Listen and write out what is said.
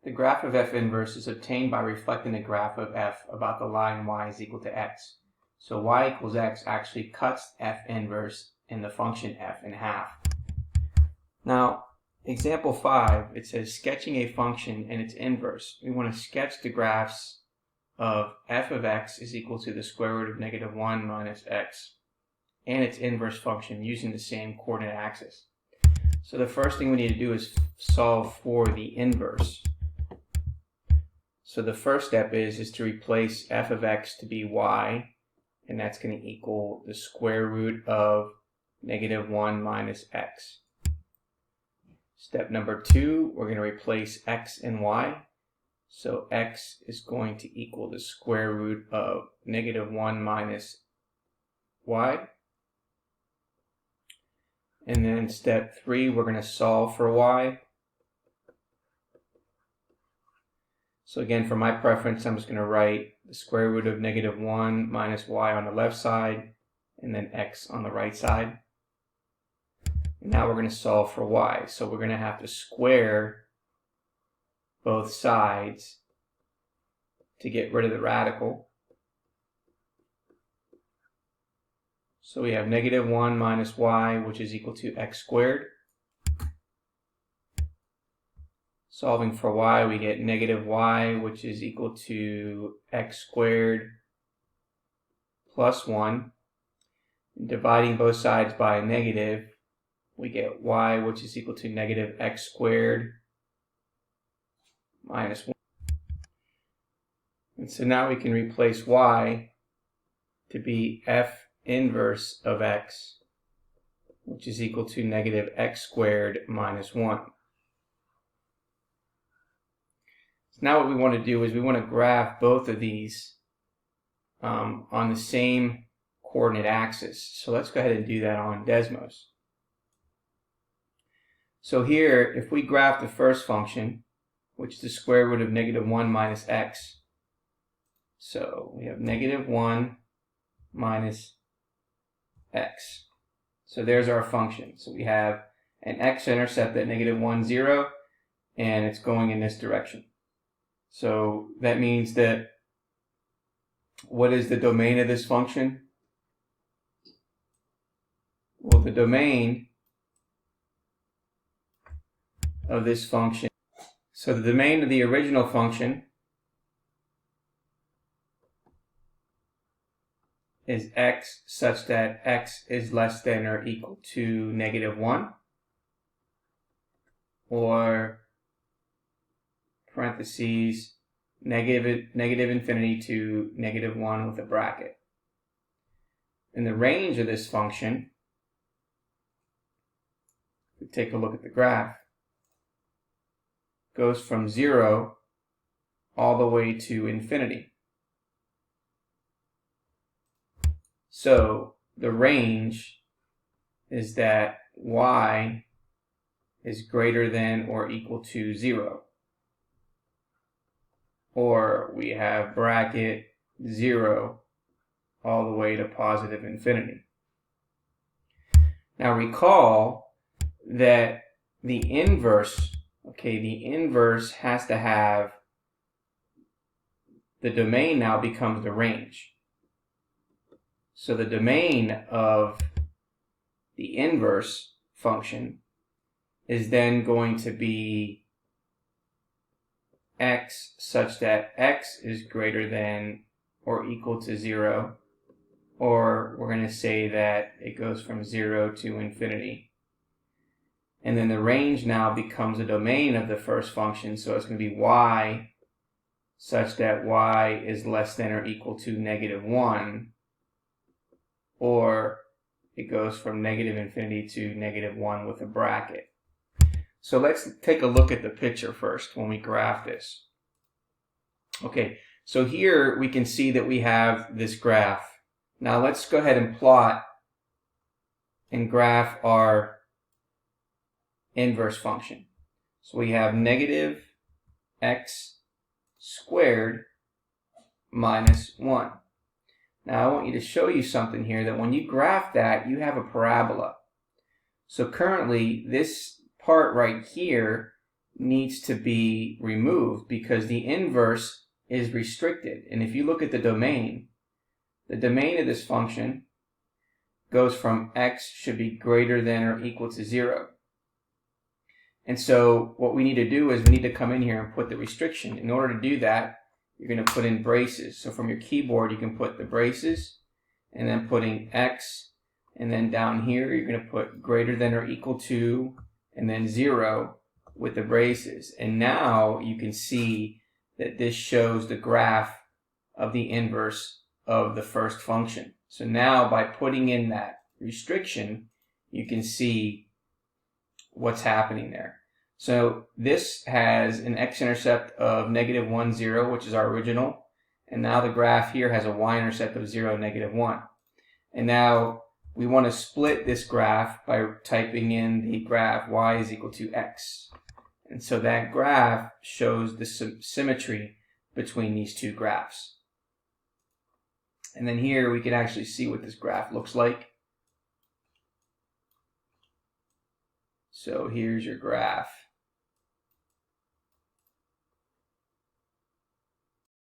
The graph of f inverse is obtained by reflecting the graph of f about the line y is equal to x. So y equals x actually cuts f inverse in the function f in half. Now, example 5, it says sketching a function and its inverse. We want to sketch the graphs of f of x is equal to the square root of negative 1 minus x and its inverse function using the same coordinate axis. So the first thing we need to do is solve for the inverse. So the first step is to replace f of x to be y, and that's going to equal the square root of negative 1 minus x. Step number 2, we're going to replace x and y. So x is going to equal the square root of negative 1 minus y. And then step 3, we're going to solve for y. So again, for my preference, I'm just going to write the square root of negative 1 minus y on the left side, and then x on the right side. And now we're going to solve for y. So we're going to have to square both sides to get rid of the radical. So we have negative 1 minus y, which is equal to x squared. Solving for y, we get negative y, which is equal to x squared plus 1. Dividing both sides by negative, we get y, which is equal to negative x squared minus 1. And so now we can replace y to be f inverse of x, which is equal to negative x squared minus 1. So now what we want to do is we want to graph both of these on the same coordinate axis. So let's go ahead and do that on Desmos. So here, if we graph the first function, which is the square root of negative 1 minus x, so we have negative 1 minus x. So there's our function. So we have an x-intercept at negative 1, 0, and it's going in this direction. So that means that what is the domain of this function? Well, the domain of this function, so the domain of the original function is x such that x is less than or equal to negative 1, or parentheses negative infinity to negative 1 with a bracket. And the range of this function, if we take a look at the graph, goes from 0 all the way to infinity. So the range is that y is greater than or equal to 0. Or we have bracket 0 all the way to positive infinity. Now recall that the inverse, the inverse has to have, the domain now becomes the range. So the domain of the inverse function is then going to be x such that x is greater than or equal to 0, or we're going to say that it goes from 0 to infinity. And then the range now becomes a domain of the first function, so it's going to be y such that y is less than or equal to negative 1, or it goes from negative infinity to negative 1 with a bracket. So let's take a look at the picture first when we graph this. Okay, so here we can see that we have this graph. Now let's go ahead and plot and graph our inverse function. So we have negative x squared minus 1. Now I want you to show you something here, that when you graph that, you have a parabola. So currently this part right here needs to be removed because the inverse is restricted. And if you look at the domain of this function goes from x should be greater than or equal to 0. And so what we need to do is we need to come in here and put the restriction. In order to do that, you're going to put in braces. So from your keyboard, you can put the braces and then putting x, and then down here, you're going to put greater than or equal to, and then 0 with the braces. And now you can see that this shows the graph of the inverse of the first function. So now by putting in that restriction, you can see what's happening there. So this has an x-intercept of -1, 0, which is our original. And now the graph here has a y-intercept of 0, -1. And now we want to split this graph by typing in the graph y is equal to x. And so that graph shows the symmetry between these two graphs. And then here we can actually see what this graph looks like. So here's your graph.